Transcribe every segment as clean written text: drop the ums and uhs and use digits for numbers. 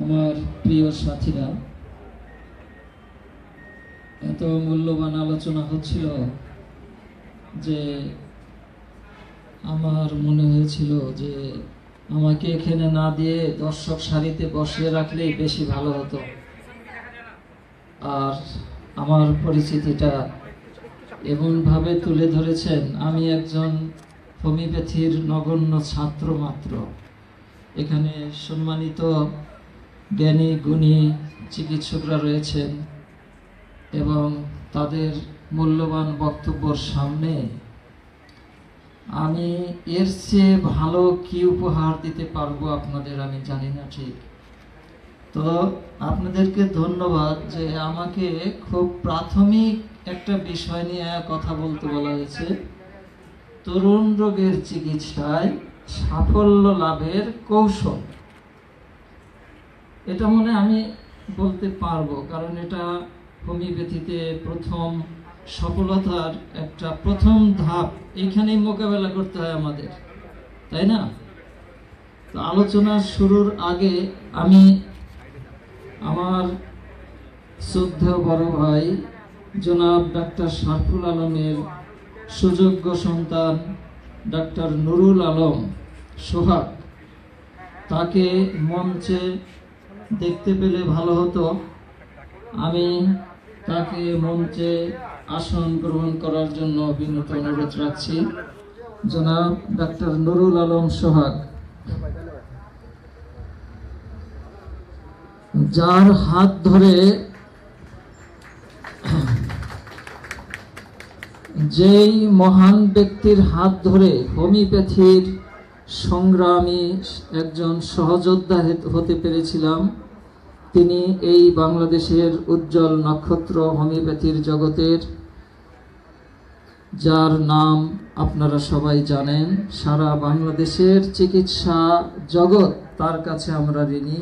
আমার প্রিয় সাথীরা, এত মূল্যবান আলোচনা হচ্ছিল যে আমার মনে হয়েছিল যে আমাকে এখানে না দিয়ে দর্শক সারিতে বসিয়ে রাখলেই বেশি ভালো হতো। আর আমার পরিচিতিটা এমনভাবে তুলে ধরেছেন, আমি একজন হোমিওপ্যাথির নগণ্য ছাত্র মাত্র। এখানে সম্মানিত জ্ঞানী গুণী চিকিৎসকরা রয়েছেন এবং তাদের মূল্যবান বক্তব্যের সামনে আমি এর চেয়ে ভালো কি উপহার দিতে পারবো আপনাদের আমি জানি না ঠিক। তো আপনাদেরকে ধন্যবাদ যে আমাকে খুব প্রাথমিক একটা বিষয় নিয়ে কথা বলতে বলা হয়েছে, তরুণ রোগের চিকিৎসায় সাফল্য লাভের কৌশল। এটা মনে আমি বলতে পারবো, কারণ এটা হোমিওপ্যাথিতে প্রথম সফলতার একটা প্রথম ধাপ এইখানেই মোকাবেলা করতে হয় আমাদের, তাই না? তো আলোচনার শুরুর আগে আমি আমার শ্রদ্ধেয় বড় ভাই জনাব ডাক্তার সারফুল আলমের সুযোগ্য সন্তান ডাক্তার নুরুল আলম সোহাগ, তাকে মঞ্চে দেখতে পেলে ভালো হতো। আমি তাকে মঞ্চে আসন গ্রহণ করার জন্য বিনীত অনুরোধ রাখছি। জনাব ডাক্তার নুরুল আলম সোহাগ, যার হাত ধরে যেই মহান ব্যক্তির হাত ধরে হোমিওপ্যাথির সংগ্রামী একজন সহযোদ্ধা হতে পেরেছিলাম, তিনি এই বাংলাদেশের উজ্জ্বল নক্ষত্র হোমিওপ্যাথির জগতের, যার নাম আপনারা সবাই জানেন। সারা বাংলাদেশের চিকিৎসা জগৎ তার কাছে আমরা ঋণী।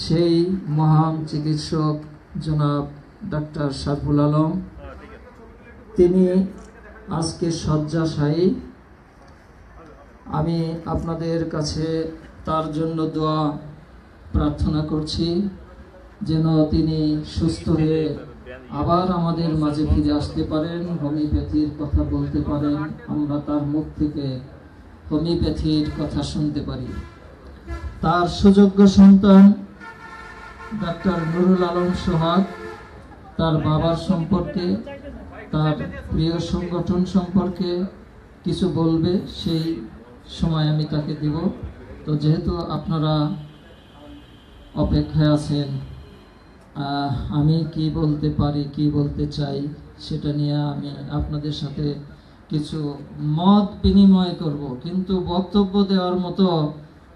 সেই মহান চিকিৎসক জনাব ডাক্তার সারফুল আলম, তিনি আজকে শয্যাশায়ী। আমি আপনাদের কাছে তার জন্য দোয়া প্রার্থনা করছি, যেন তিনি সুস্থ হয়ে আবার আমাদের মাঝে ফিরে আসতে পারেন, হোমিওপ্যাথির কথা বলতে পারেন, আমরা তার মুখ থেকে হোমিওপ্যাথির কথা শুনতে পারি। তার সুযোগ্য সন্তান ডাক্তার নুরুল আলম সোহাগ তার বাবার সম্পর্কে, তার প্রিয় সংগঠন সম্পর্কে কিছু বলবে, সেই সময় আমি তাকে দিব। তো যেহেতু আপনারা অপেক্ষায় আছেন, আমি কি বলতে পারি, কি বলতে চাই, সেটা নিয়ে আমি আপনাদের সাথে কিছু মত বিনিময় করব। কিন্তু বক্তব্য দেওয়ার মতো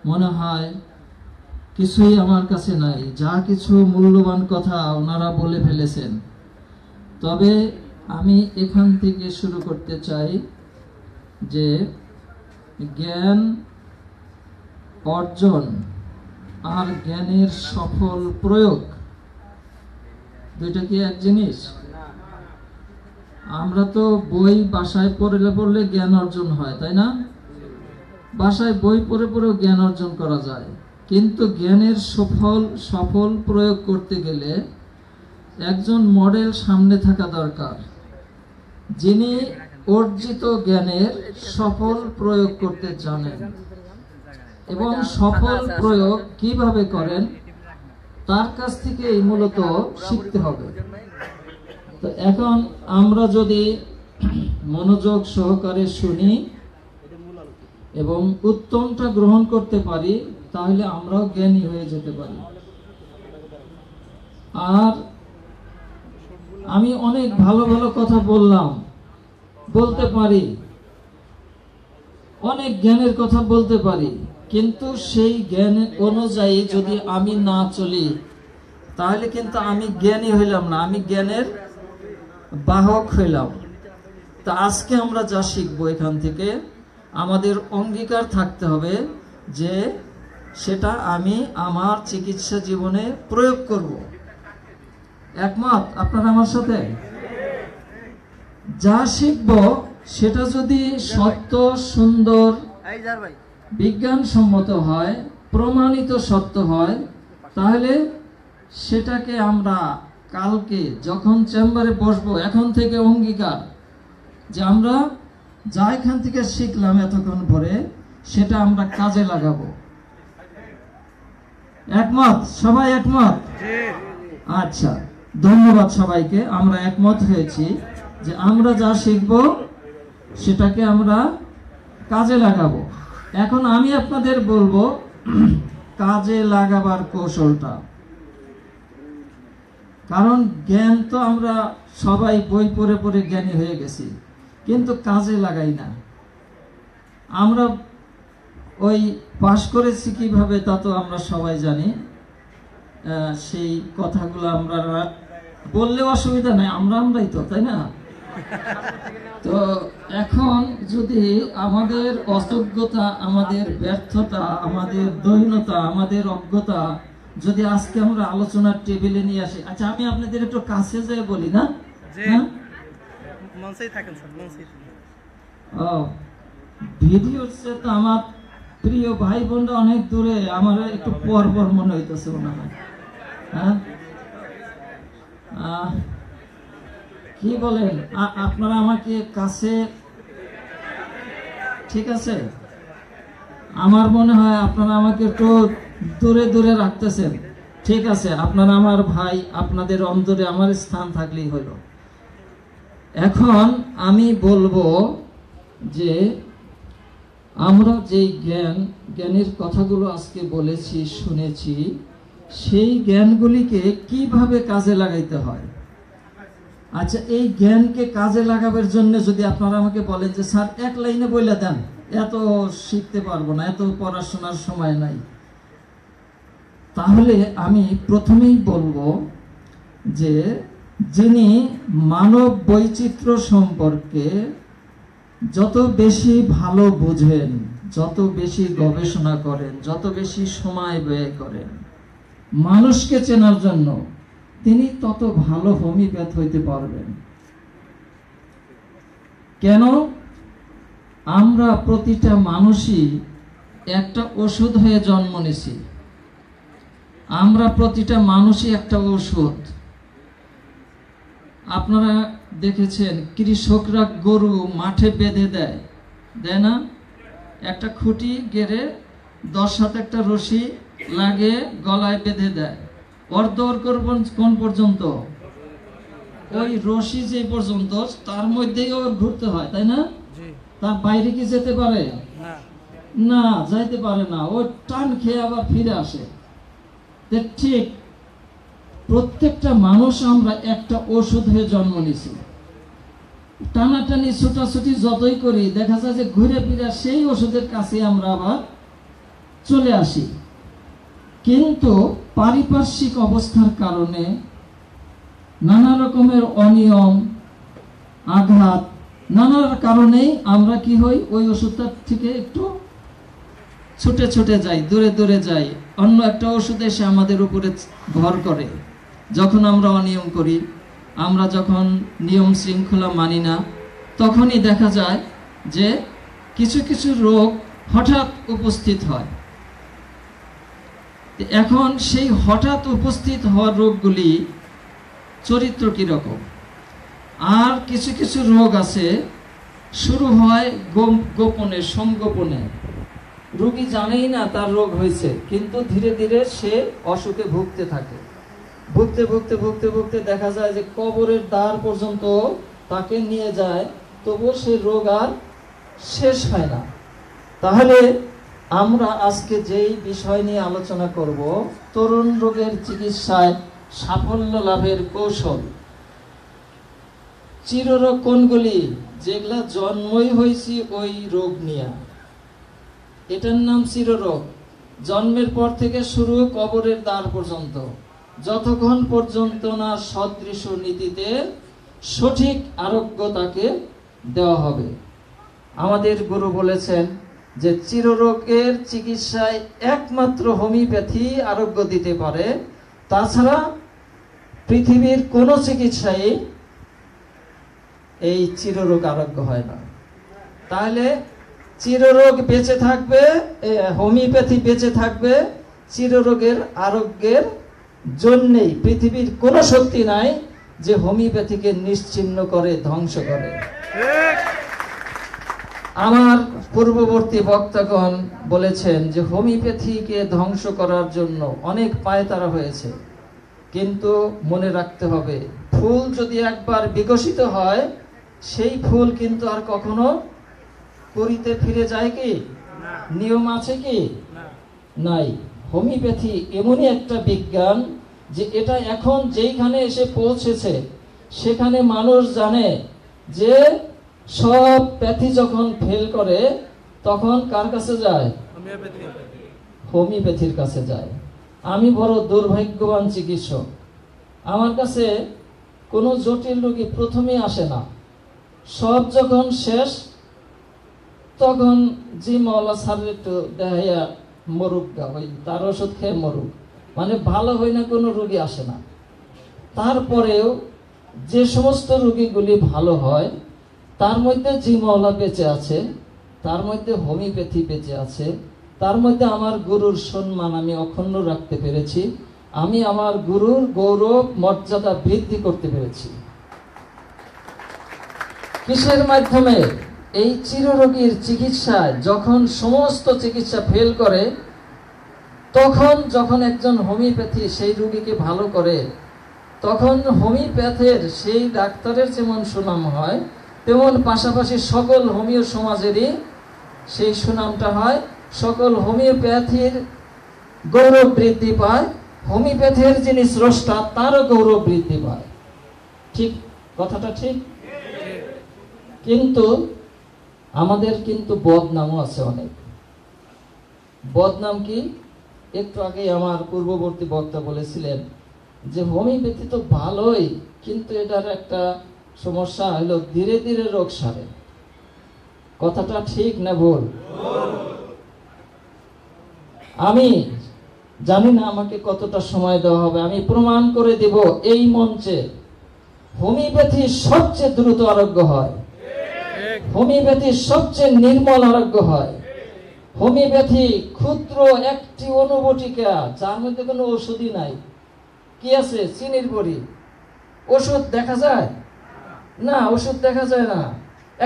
মনে হয় কিছুই আমার কাছে নাই, যা কিছু মূল্যবান কথা ওনারা বলে ফেলেছেন। তবে আমি এখান থেকে শুরু করতে চাই যে জ্ঞান অর্জন আর জ্ঞানের সফল প্রয়োগ দুইটা কি এক জিনিস? আমরা তো বই বাসায় পড়লে জ্ঞান অর্জন হয়, তাই না? বাসায় বই পড়েও জ্ঞান অর্জন করা যায়, কিন্তু জ্ঞানের সফল প্রয়োগ করতে গেলে একজন মডেল সামনে থাকা দরকার, যিনি অর্জিত জ্ঞানের সফল প্রয়োগ করতে জানেন এবং সফল প্রয়োগ কিভাবে করেন তার কাছ থেকে মূলত শিখতে হবে। তো এখন আমরা যদি মনোযোগ সহকারে শুনি এবং উত্তমটা গ্রহণ করতে পারি, তাহলে আমরাও জ্ঞানী হয়ে যেতে পারি। আর আমি অনেক ভালো ভালো কথা বলতে পারি, অনেক জ্ঞানের কথা বলতে পারি, কিন্তু সেই জ্ঞান অনুযায়ী যদি আমি না চলি, তাহলে কিন্তু আমি জ্ঞানী হইলাম না, আমি জ্ঞানের বাহক হইলাম। তা আজকে আমরা যা শিখবো এখান থেকে, আমাদের অঙ্গীকার থাকতে হবে যে সেটা আমি আমার চিকিৎসা জীবনে প্রয়োগ করব। একমত আপনারা আমার সাথে? যা শিখবো সেটা যদি সত্য, সুন্দর, বিজ্ঞানসম্মত হয়, প্রমাণিত সত্য হয়, তাহলে সেটাকে আমরা কালকে যখন চেম্বারে বসবো, এখন থেকে অঙ্গীকার যে আমরা যা এখান থেকে শিখলাম এতক্ষণ পরে, সেটা আমরা কাজে লাগাবো। একমত? সবাই একমত? আচ্ছা, ধন্যবাদ সবাইকে। আমরা একমত হয়েছি যে আমরা যা শিখবো সেটাকে আমরা কাজে লাগাবো। এখন আমি আপনাদের বলবো কাজে লাগাবার কৌশলটা। কারণ জ্ঞান তো আমরা সবাই বই পড়ে পড়ে জ্ঞানী হয়ে গেছি, কিন্তু কাজে লাগাই না। আমরা ওই পাশ করেছি কিভাবে তা তো আমরা সবাই জানি। সেই কথাগুলো আমরা বললেও অসুবিধা নাই, আমরাই তো, তাই না? তো এখন যদি আমাদের অযোগ্যতা, আমাদের ব্যর্থতা, আমাদের দৈন্যতা, আমাদের অজ্ঞতা যদি আজকে আমরা আলোচনার টেবিলে নিয়ে আসি। আচ্ছা, আমি আপনাদের একটু কাছে যেয়ে বলি না? ভিডিওর চেয়ে তো আমার প্রিয় ভাই বোনরা অনেক দূরে, আমার একটু পর মনে হইতেছে মনে হয়। হ্যাঁ, কি বলেন আপনারা? আমাকে কাছে, ঠিক আছে? আমার মনে হয় আপনারা আমাকে একটু দূরে দূরে রাখতেছেন। ঠিক আছে, আপনারা আমার ভাই, আপনাদের অন্তরে আমার স্থান থাকলেই হলো। এখন আমি বলবো যে আমরা যে জ্ঞানের কথাগুলো আজকে বলেছি, শুনেছি, সেই জ্ঞানগুলিকে কিভাবে কাজে লাগাইতে হয়। আচ্ছা, এই জ্ঞানকে কাজে লাগাবার জন্য যদি আপনারা আমাকে বলেন যে স্যার এক লাইনে বলে দেন, এত শিখতে পারবো না, এত পড়াশোনার সময় নাই, তাহলে আমি প্রথমেই বলবো যে যিনি মানব বৈচিত্র্য সম্পর্কে যত বেশি ভালো বুঝেন, যত বেশি গবেষণা করেন, যত বেশি সময় ব্যয় করেন মানুষকে চেনার জন্য, তিনি তত ভালো হোমিওপ্যাথ হইতে পারবেন। কেন? আমরা প্রতিটা মানুষই একটা ওষুধ হয়ে জন্ম নিছি। আমরা প্রতিটা মানুষই একটা ওষুধ। আপনারা দেখেছেন কৃষকরা গরু মাঠে বেঁধে দেয় না? একটা খুঁটি গেড়ে 10 হাত একটা রশি লাগে গলায় বেঁধে দেয়। অর্ধর করবেন কোন পর্যন্ত? ওই রশি যে পর্যন্ত, তার মধ্যেই ওর ঘুরতে হয়, তাই না? তার বাইরে কি যেতে পারে? না, যাইতে পারে না। ও টান খেয়ে আবার ফিরে আসে। ঠিক প্রত্যেকটা মানুষ আমরা একটা ওষুধ হয়ে জন্ম নিছি। টানাটানি ছোটাছুটি যতই করি, দেখা যায় যে ঘুরে ফিরে সেই ওষুধের কাছে আমরা আবার চলে আসি। কিন্তু পারিপার্শ্বিক অবস্থার কারণে, নানা রকমের অনিয়ম, আঘাত, নানা কারণেই আমরা কি হই, ওই ওষুধটার থেকে একটু ছুটে ছুটে যাই, দূরে দূরে যাই। অন্য একটা ওষুধ এসে আমাদের উপরে ভর করে। যখন আমরা অনিয়ম করি, আমরা যখন নিয়ম শৃঙ্খলা মানি না, তখনই দেখা যায় যে কিছু কিছু রোগ হঠাৎ উপস্থিত হয়। এখন সেই হঠাৎ উপস্থিত হওয়া রোগগুলি চরিত্র কিরকম? আর কিছু কিছু রোগ আছে শুরু হয় গোপনে, সংগোপনে। রোগী জানেই না তার রোগ হয়েছে, কিন্তু ধীরে ধীরে সে অসুখে ভুগতে থাকে। ভুগতে ভুগতে ভুগতে ভুগতে দেখা যায় যে কবরের দ্বার পর্যন্ত তাকে নিয়ে যায়, তবুও সেই রোগ আর শেষ হয় না। তাহলে আমরা আজকে যেই বিষয় নিয়ে আলোচনা করব, তরুণ রোগের চিকিৎসায় সাফল্য লাভের কৌশল। চিররোগ কোনগুলি? যেগুলা জন্মই হয়েছি ওই রোগ নিয়ে, এটার নাম চিররোগ। জন্মের পর থেকে শুরু কবরের দ্বার পর্যন্ত, যতক্ষণ পর্যন্ত না সদৃশ নীতিতে সঠিক আরোগ্য তাকে দেওয়া হবে। আমাদের গুরু বলেছেন যে চিররোগের চিকিৎসায় একমাত্র হোমিওপ্যাথি আরোগ্য দিতে পারে, তাছাড়া পৃথিবীর কোনো চিকিৎসায় এই চিররোগ আরোগ্য হয় না। তাহলে চিররোগ বেঁচে থাকবে, হোমিওপ্যাথি বেঁচে থাকবে চিররোগের আরোগ্যের জন্যেই। পৃথিবীর কোনো শক্তি নাই যে হোমিওপ্যাথিকে নিশ্চিহ্ন করে, ধ্বংস করে। আমার পূর্ববর্তী বক্তাগণ বলেছেন যে হোমিওপ্যাথিকে ধ্বংস করার জন্য অনেক পায়তারা হয়েছে, কিন্তু মনে রাখতে হবে, ফুল যদি একবার বিকশিত হয় সেই ফুল কিন্তু আর কখনো করিতে ফিরে যায় কি? নিয়ম আছে কি? নাই। হোমিওপ্যাথি এমনই একটা বিজ্ঞান যে এটা এখন যেইখানে এসে পৌঁছেছে সেখানে মানুষ জানে যে সব প্যাথি যখন ফেল করে তখন কার কাছে যায়? হোমিওপ্যাথির কাছে যায়। আমি বড় দুর্ভাগ্যবান চিকিৎসক, আমার কাছে কোনো জটিল রোগী প্রথমে আসে না। সব যখন শেষ তখন জি মাওলা স্যার একটু দেখাইয়া মরুক গা, ওই তার ওষুধ খেয়ে মরুক, মানে ভালো হয় না কোনো রোগী আসে না। তারপরেও যে সমস্ত রোগীগুলি ভালো হয় তার মধ্যে জি মাওলা বেঁচে আছে, তার মধ্যে হোমিওপ্যাথি বেঁচে আছে, তার মধ্যে আমার গুরুর সম্মান আমি অক্ষুণ্ণ রাখতে পেরেছি, আমি আমার গুরুর গৌরব মর্যাদা বৃদ্ধি করতে পেরেছি। কিসের মাধ্যমে? এই চিররোগীর চিকিৎসায় যখন সমস্ত চিকিৎসা ফেল করে, তখন যখন একজন হোমিওপ্যাথি সেই রোগীকে ভালো করে, তখন হোমিওপ্যাথের সেই ডাক্তারের যেমন সুনাম হয়, তেমন পাশাপাশি সকল হোমিও সমাজেরই সেই সুনামটা হয়। সকল হোমিওপ্যাথির গৌরব বৃদ্ধি পায়, হোমিওপ্যাথির যিনি স্রষ্টা তারও গৌরব বৃদ্ধি পায়। ঠিক কথাটা ঠিক? কিন্তু আমাদের কিন্তু বদনামও আছে অনেক। বদনাম কি? একটু আগে আমার পূর্ববর্তী বক্তা বলেছিলেন যে হোমিওপ্যাথি তো ভালোই, কিন্তু এটার একটা সমস্যা হলো ধীরে ধীরে রোগ সারে। কথাটা ঠিক না ভুল? আমি জানি না আমাকে কতটা সময় দেওয়া হবে, আমি প্রমাণ করে দেব এই মঞ্চে হোমিওপ্যাথি সবচেয়ে দ্রুত আরোগ্য হয়, হোমিওপ্যাথি সবচেয়ে নির্মল আরোগ্য হয়। হোমিওপ্যাথি ক্ষুদ্র একটি অনুবটিকা, যার মধ্যে কোনো ওষুধই নাই। কি আছে? চিনির বড়ি। ওষুধ দেখা যায় না, ওষুধ দেখা যায় না।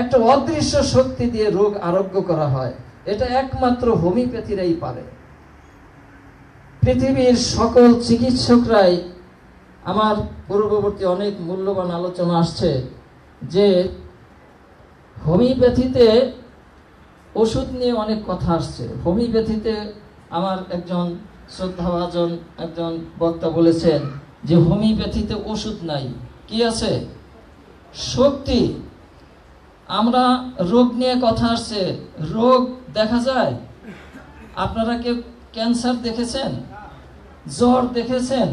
একটা অদৃশ্য শক্তি দিয়ে রোগ আরোগ্য করা হয়, এটা একমাত্র হোমিওপ্যাথিরাই পারে। পৃথিবীর সকল চিকিৎসকরাই, আমার পূর্ববর্তী অনেক মূল্যবান আলোচনা আসছে যে হোমিওপ্যাথিতে ওষুধ নিয়ে অনেক কথা আসছে। হোমিওপ্যাথিতে আমার একজন শ্রদ্ধাভাজন একজন বক্তা বলেছেন যে হোমিওপ্যাথিতে ওষুধ নাই, কি আছে? শক্তি। আমরা রোগ নিয়ে কথা আসছে, রোগ দেখা যায়। আপনারা কেউ ক্যান্সার দেখেছেন? জ্বর দেখেছেন?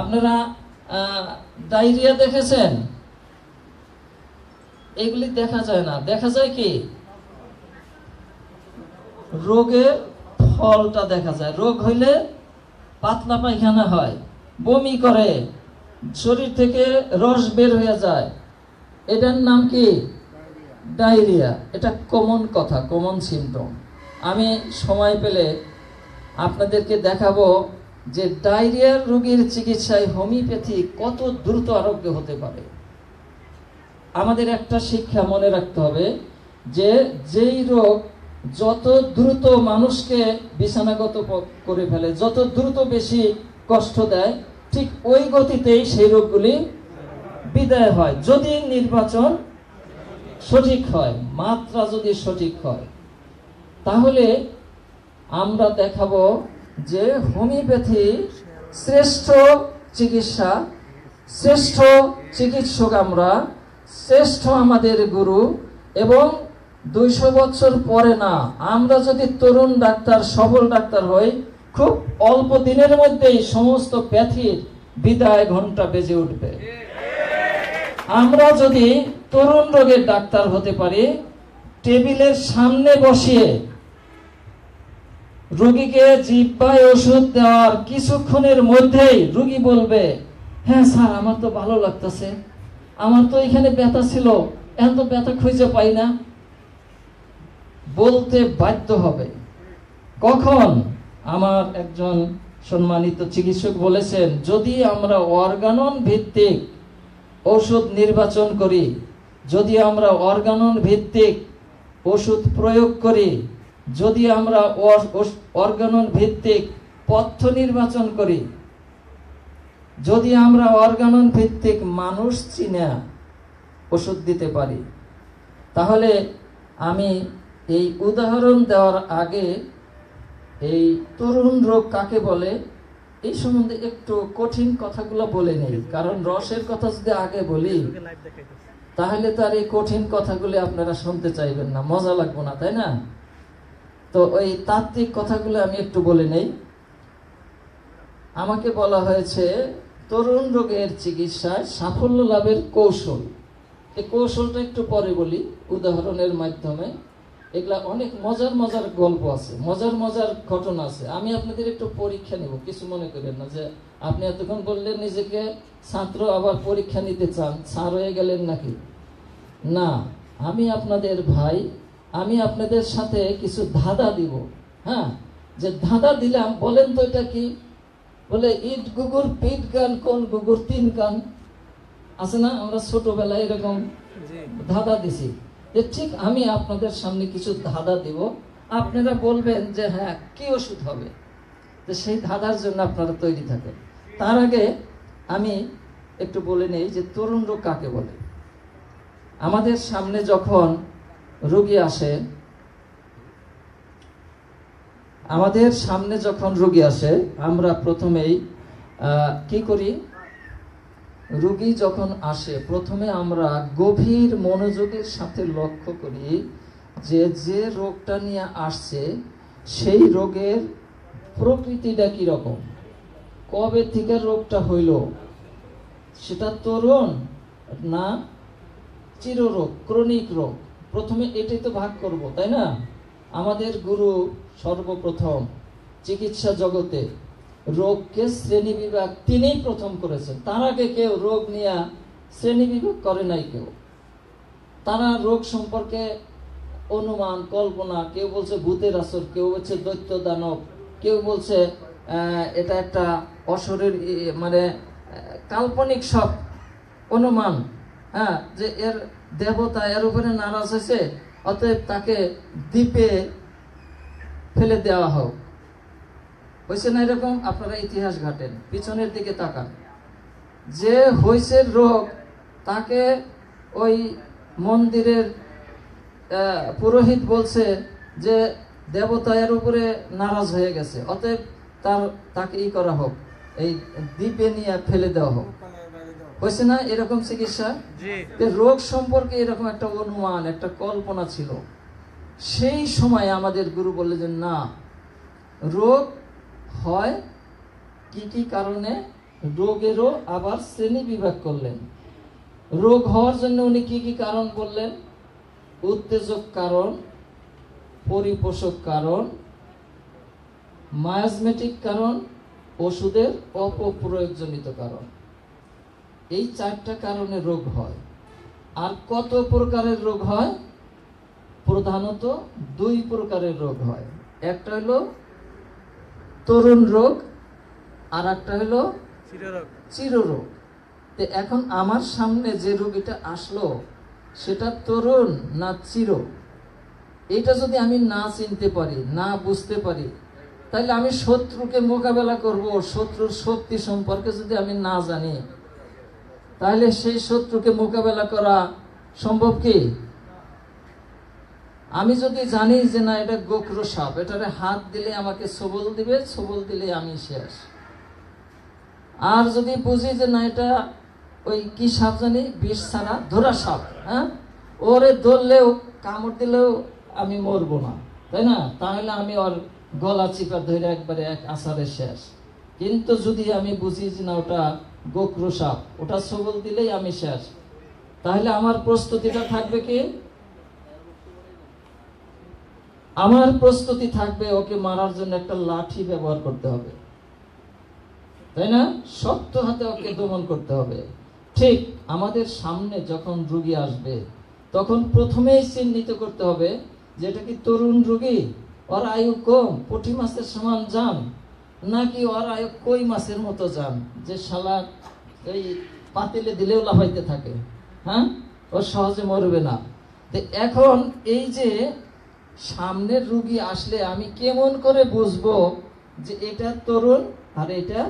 আপনারা ডায়রিয়া দেখেছেন? এগুলি দেখা যায় না। দেখা যায় কি? রোগের ফলটা দেখা যায়। রোগ হইলে পাতলা পায়খানা হয়, বমি করে, শরীর থেকে রস বের হয়ে যায়, এটার নাম কি? ডায়রিয়া। এটা কমন কথা, কমন সিমটম। আমি সময় পেলে আপনাদেরকে দেখাবো যে ডায়রিয়ার রোগীর চিকিৎসায় হোমিওপ্যাথি কত দ্রুত আরোগ্য হতে পারে। আমাদের একটা শিক্ষা মনে রাখতে হবে যে যেই রোগ যত দ্রুত মানুষকে বিছানাগত করে ফেলে, যত দ্রুত বেশি কষ্ট দেয়, ঠিক ওই গতিতেই সেই রোগগুলি বিদায় হয়, যদি নির্বাচন সঠিক হয়, মাত্রা যদি সঠিক হয়। তাহলে আমরা দেখাবো যে হোমিওপ্যাথি শ্রেষ্ঠ চিকিৎসা, শ্রেষ্ঠ চিকিৎসক আমরা, শ্রেষ্ঠ আমাদের গুরু। এবং 200 বছর পরে না, আমরা যদি তরুণ ডাক্তার, সফল ডাক্তার হই, খুব অল্প দিনের মধ্যেই সমস্ত ব্যাধির বিদায় ঘন্টা বেজে উঠবে। আমরা যদি তরুণ রোগের ডাক্তার হতে পারি, টেবিলের সামনে বসিয়ে রোগীকে জিহ্বায় ওষুধ দেওয়ার কিছুক্ষণের মধ্যেই রোগী বলবে, হ্যাঁ স্যার আমার তো ভালো লাগতেছে, আমার তো এখানে ব্যথা ছিল, এখন তো ব্যথা খুঁজে পাই না, বলতে বাধ্য হবে। কখন? আমার একজন সম্মানিত চিকিৎসক বলেছেন, যদি আমরা অর্গানন ভিত্তিক ওষুধ নির্বাচন করি, যদি আমরা অর্গানন ভিত্তিক ওষুধ প্রয়োগ করি, যদি আমরা অর্গানন ভিত্তিক পথ্য নির্বাচন করি, যদি আমরা অর্গানন ভিত্তিক মানুষ চিনা ওষুধ দিতে পারি, তাহলে আমি এই উদাহরণ দেওয়ার আগে এই তরুণ রোগ কাকে বলে এই সম্বন্ধে একটু কঠিন কথাগুলো বলে নেই। কারণ রসের কথা যদি আগে বলি, তাহলে তার এই কঠিন কথাগুলি আপনারা শুনতে চাইবেন না, মজা লাগবে না, তাই না? তো ওই তাত্ত্বিক কথাগুলো আমি একটু বলে নেই। আমাকে বলা হয়েছে তরুণ রোগের চিকিৎসায় সাফল্য লাভের কৌশল। এই কৌশলটা একটু পরে বলি উদাহরণের মাধ্যমে। এগুলা অনেক মজার মজার গল্প আছে, মজার মজার ঘটনা আছে। আমি আপনাদের একটু পরীক্ষা নেব, কিছু মনে করেন না যে আপনি এতক্ষণ বললেন নিজেকে ছাত্র, আবার পরীক্ষা নিতে চান, স্যার হয়ে গেলেন নাকি? না, আমি আপনাদের ভাই, আমি আপনাদের সাথে কিছু ধাঁধা দিব। হ্যাঁ, যে ধাঁধা দিলাম, বলেন তো এটা কি? বলে ইট গুগুর পিট গান, কোন গুগুর 3 কান। আছে না? আমরা ছোটবেলায় এরকম ধাঁধা দিছি। ঠিক আমি আপনাদের সামনে কিছু ধাঁধা দিব, আপনারা বলবেন যে হ্যাঁ কি ওষুধ হবে। তো সেই ধাঁধার জন্য আপনারা তৈরি থাকেন। তার আগে আমি একটু বলে নেই যে তরুণ রোগ কাকে বলে। আমাদের সামনে যখন রোগী আসে, আমরা প্রথমেই কি করি? রোগী যখন আসে, প্রথমে আমরা গভীর মনোযোগের সাথে লক্ষ্য করি যে রোগটা নিয়ে আসছে সেই রোগের প্রকৃতিটা কি রকম, কবে থেকে রোগটা হইল, সেটা তরুণ না চিররোগ, ক্রনিক রোগ। প্রথমে এটাই তো ভাগ করব, তাই না? আমাদের গুরু সর্বপ্রথম চিকিৎসা জগতে রোগকে শ্রেণী বিভাগ তিনিই প্রথম করেছেন। তার আগে কেউ রোগ নিয়ে শ্রেণী বিভাগ করে নাই কেউ। তারা রোগ সম্পর্কে অনুমান, কল্পনা, কেউ বলছে ভূতের আসর, কেউ বলছে দৈত্য দানব, কেউ বলছে এটা একটা অশরীর, মানে কাল্পনিক সব অনুমান। হ্যাঁ, যে এর দেবতা এর উপরে নারাজ হয়েছে, অতএব তাকে দ্বীপে ফেলে দেওয়া হোক। হয়েছে না এরকম? আপনারা ইতিহাস ঘাটেন, পিছনের দিকে তাকান। যে হয়েছে রোগ, তাকে ওই মন্দিরের পুরোহিত বলছে যে দেবতা এর উপরে নারাজ হয়ে গেছে, অতএব তাকে ই করা হোক, এই দ্বীপে নিয়ে ফেলে দেওয়া হোক। হয়েছে না এরকম চিকিৎসা? রোগ সম্পর্কে এরকম একটা অনুমান, একটা কল্পনা ছিল। সেই সময় আমাদের গুরু বললেন যে না, রোগ হয় কি কি কারণে, রোগেরও আবার শ্রেণী বিভাগ করলেন। রোগ হওয়ার জন্য উনি কি কি কারণ বললেন? উত্তেজক কারণ, পরিপোষক কারণ, মায়াজমেটিক কারণ, ওষুধের অপপ্রয়োগজনিত কারণ। এই 4টা কারণে রোগ হয়। আর কত প্রকারের রোগ হয়? প্রধানত 2 প্রকারের রোগ হয়। একটা হলো তরুণ রোগ, আর একটা হলো চিররোগ। তো এখন আমার সামনে যে রোগীটা আসলো, সেটা তরুণ না চির, এটা যদি আমি না চিনতে পারি, না বুঝতে পারি, তাইলে আমি শত্রুকে মোকাবেলা করব, শত্রুর শক্তি সম্পর্কে যদি আমি না জানি, তাহলে সেই শত্রুকে মোকাবেলা করা সম্ভব কি? আমি যদি জানি যে না এটা গোখরো সাপ, এটারে হাত দিলে আমাকে সবল দিবে, সবল দিলে আমি শেষ। আর যদি বুঝি যে না এটা ওই কি সাপ জানি, বিষ ছাড়া ধরা সাপ, হ্যাঁ, ওরে ধরলেও কামড় দিলেও আমি মরবো না, তাই না? তাহলে আমি ওর গলা চিপা ধরে একবারে এক আছাড়ে শেষ। কিন্তু যদি আমি বুঝি যে না ওটা গোখরো সাপ, ওটা সবল দিলেই আমি শেষ, তাহলে আমার প্রস্তুতিটা থাকবে কি? আমার প্রস্তুতি থাকবে ওকে মারার জন্য একটা লাঠি ব্যবহার করতে হবে, তাই না? শক্ত হাতে ওকে দমন করতে হবে। ঠিক আমাদের সামনে যখন রোগী আসবে, তখন প্রথমেই চিহ্নিত করতে হবে যে এটা কি তরুণ রোগী, ওর আয়ু কম, পুঁটি মাছের সমান যান, নাকি ওর আয়ু কই মাছের মতো যান, যে শালা এই পাতিলে দিলেও লাফাইতে থাকে, হ্যাঁ, ও সহজে মরবে না। তো এখন এই যে সামনের রোগী আসলে আমি কেমন করে বুঝবো যে এটা তরুণ আর এটা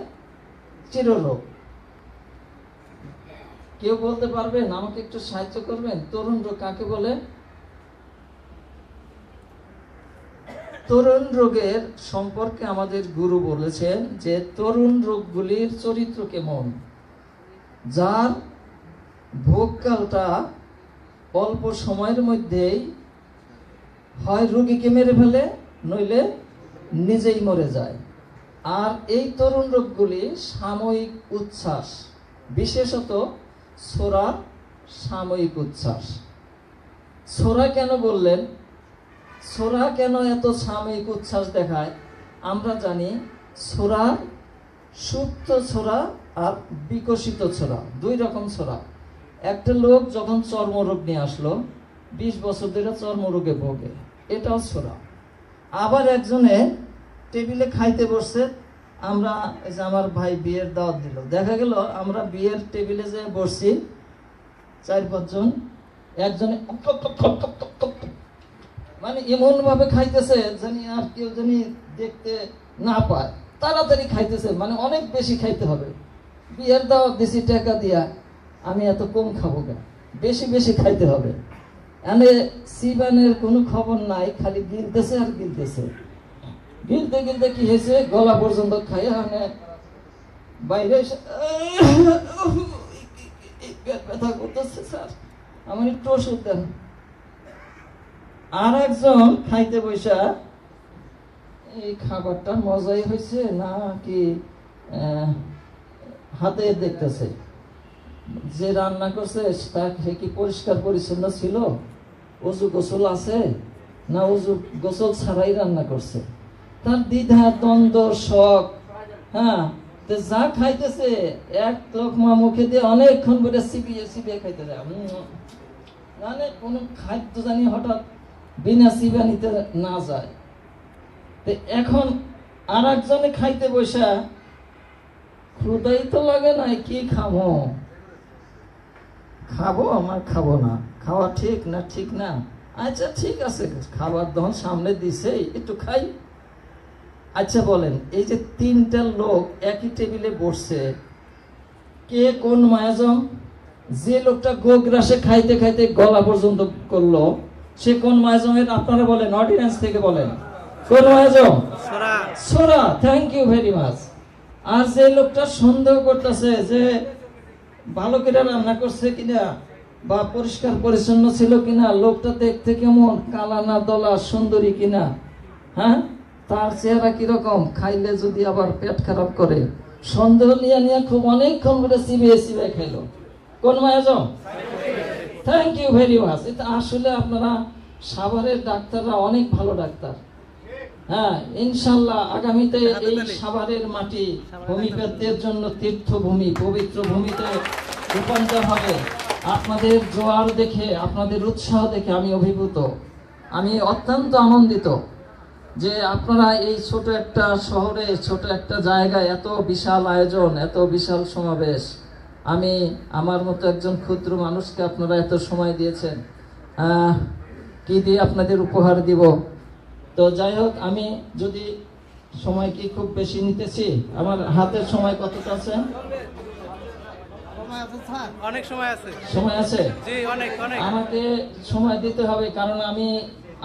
চিররোগ? কেউ বলতে পারবেন? আমাকে একটু সাহায্য করবেন। তরুণ রোগ কাকে বলে? তরুণ রোগের সম্পর্কে আমাদের গুরু বলেছেন যে তরুণ রোগগুলির চরিত্র কেমন, যার ভোগকালটা অল্প সময়ের মধ্যেই হয় রোগীকে মেরে ফেলে, নইলে নিজেই মরে যায়। আর এই তরুণ রোগগুলি সাময়িক উচ্ছ্বাস, বিশেষত ছোড়ার সাময়িক উচ্ছ্বাস। ছোড়া কেন বললেন? ছোড়া কেন এত সাময়িক উচ্ছ্বাস দেখায়? আমরা জানি ছোড়া, সুপ্ত ছোড়া আর বিকশিত ছোড়া, দুই রকম ছোড়া। একটা লোক যখন চর্মরোগ নিয়ে আসলো, 20 বছর ধরে চর্মরোগে ভোগে, এটাও ছোড়া। আবার একজনে টেবিলে খাইতে বসছে, আমরা এই যে আমার ভাই বিয়ের দাওয়াত দিল, দেখা গেল আমরা বিয়ের টেবিলে যে বসছি 4-5 জন, একজনে মানে এমন ভাবে খাইতেছে জানি আর কেউ জানি দেখতে না পায়, তাড়াতাড়ি খাইতেছে, মানে অনেক বেশি খাইতে হবে। বিয়ের দাওয়াত দিছি টাকা দিয়া, আমি এত কম খাবো কেন, বেশি বেশি খাইতে হবে। এনে সিবানের কোনো খবর নাই, খালি গিলতেছে আর গিলতেছে। গিলতে গিলতে কি হয়েছে, গলা পর্যন্ত খাইয়া মানে বাইরে ব্যথা করতেছে, স্যার আমার একটু ওষুধ দেন। আর একজন খাইতে বৈশা এই খাবারটা মজাই হয়েছে না কি হাতে দেখতেছে, যে রান্না করছে তা কি পরিষ্কার পরিচ্ছন্ন ছিল, অজু গোসল আছে না অজু গোসল ছাড়াই রান্না করছে, তার দ্বিধা দ্বন্দ্ব শখ। হ্যাঁ, যা খাইতেছে এক লোকমা মুখে দিয়ে অনেকক্ষণ ধরে চিবিয়ে চিবিয়ে খাইতে যায়, মানে কোন খাদ্য জানি হঠাৎ বিনা চিবানিতে না যায়। এখন আর একজনে খাইতে বসা, ক্ষুদাই তো লাগে নাই, কি খাবো, খাবো আমার খাবো না, খাওয়া ঠিক না ঠিক না, আচ্ছা ঠিক আছে, খাবার দহন সামনে দিছে একটু খাই। আচ্ছা বলেন, এই যে 3টা লোক একই টেবিলে বসছে, কে কোন মায়াজম? যে লোকটা গোগ্রাসে খাইতে খাইতে গলা পর্যন্ত করলো, সে কোন মায়াজমের? আপনারা বলেন, অডিয়েন্স থেকে বলেন, কোন মায়াজম? ছোড়া। Thank you very much. আর যে লোকটা সন্দেহ করতেছে যে ভালো করে রান্না করছে কিনা বা পরিষ্কার পরিচ্ছন্ন ছিল কিনা, লোকটা দেখতে কেমন, কালা না দলা, সুন্দরী কিনা, হ্যাঁ, তার চেহারা কিরকম, খাইলে যদি আবার পেট খারাপ করে, সন্দেহ নিয়ে নিয়ে খুব অনেকক্ষণ ধরে চিবিয়ে চিবিয়ে খাইলো। কোন miasm? Thank you very much. এটা আসলে আপনারা সাভারের ডাক্তাররা অনেক ভালো ডাক্তার। হ্যাঁ, ইনশাল্লাহ আগামীতে এই সাভারের মাটি হোমিওপ্যাথদের জন্য তীর্থভূমি, পবিত্র ভূমিতে রূপান্তর হবে। আপনাদের জোয়ার দেখে, আপনাদের উৎসাহ দেখে আমি অভিভূত, আমি অত্যন্ত আনন্দিত যে আপনারা এই ছোট একটা শহরে, ছোট একটা জায়গায় এত বিশাল আয়োজন, এত বিশাল সমাবেশ। আমি আমার মতো একজন ক্ষুদ্র মানুষকে আপনারা এত সময় দিয়েছেন, কি দিয়ে আপনাদের উপহার দিব? তো যাই হোক, আমি যদি সময় কি খুব বেশি নিতেছি? আমার হাতের সময় কতটা আছে? অনেক সময় আছে। সময় আছে? জি, অনেক অনেক। আমাকে সময় দিতে হবে, কারণ আমি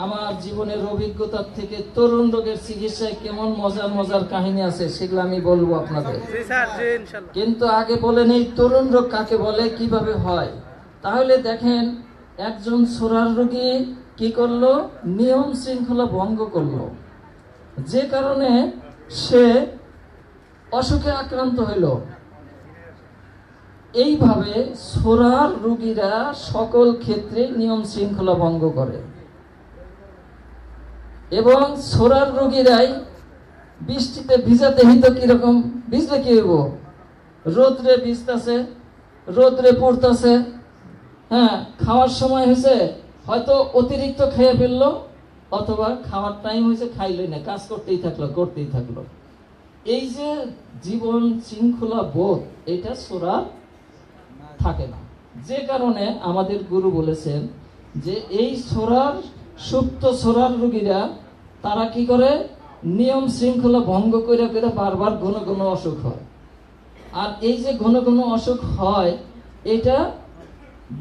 আমার জীবনের অভিজ্ঞতা থেকে তরুণ রোগের চিকিৎসায় কেমন মজার মজার কাহিনী আছে সেগুলো আমি বলবো আপনাদের। জি স্যার, জি ইনশাআল্লাহ। কিন্তু আগে বলে নেই তরুণ রোগ কাকে বলে, কিভাবে হয়। তাহলে দেখেন, একজন ছোরার রোগী কি করলো? নিয়ম শৃঙ্খলা ভঙ্গ করলো, যে কারণে সে অসুখে আক্রান্ত হইল। এইভাবে ছোরার রোগীরা সকল ক্ষেত্রে নিয়ম শৃঙ্খলা ভঙ্গ করে, এবং ছোরার রোগীরাই বৃষ্টিতে ভিজাতে হিত কিরকম ভিজলে কি হইব? রোদ্রে ভিজতেছে, রোদ্রে পড়তেছে, হ্যাঁ, খাওয়ার সময় হয়েছে হয়তো অতিরিক্ত খেয়ে ফেললো, অথবা খাওয়ার টাইম হয়েছে খাইলই না, কাজ করতেই থাকলো। এই যে জীবন শৃঙ্খলা বোধ, এটা ছোরার থাকে না, যে কারণে আমাদের গুরু বলেছেন যে এই সুপ্ত ছোরার রোগীরা তারা কি করে? নিয়ম শৃঙ্খলা ভঙ্গ করে করে বারবার ঘন ঘন অসুখ হয়। আর এই যে ঘন ঘন অসুখ হয়, এটা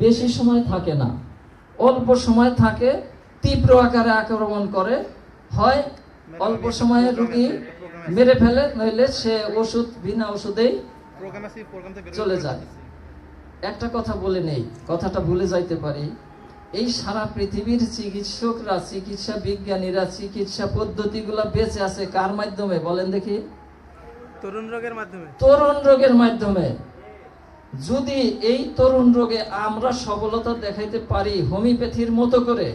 বেশি সময় থাকে না, অল্প সময় থাকে, তীব্র আকারে আক্রমণ করে, হয় অল্প সময়ে রোগী মেরে ফেলে, নইলে সে বিনা ওষুধেই চলে যায়। একটা কথা বলে নেই, কথাটা ভুলে যাইতে পারি। এই সারা পৃথিবীর চিকিৎসকরা, চিকিৎসা বিজ্ঞানীরা, চিকিৎসা পদ্ধতিগুলো বেঁচে আছে কার মাধ্যমে বলেন দেখি? তরুণ রোগের মাধ্যমে। তরুণ রোগের মাধ্যমে। যদি এই তরুণ রোগে আমরা সফলতা দেখাইতে পারি হোমিওপ্যাথির মতো করে,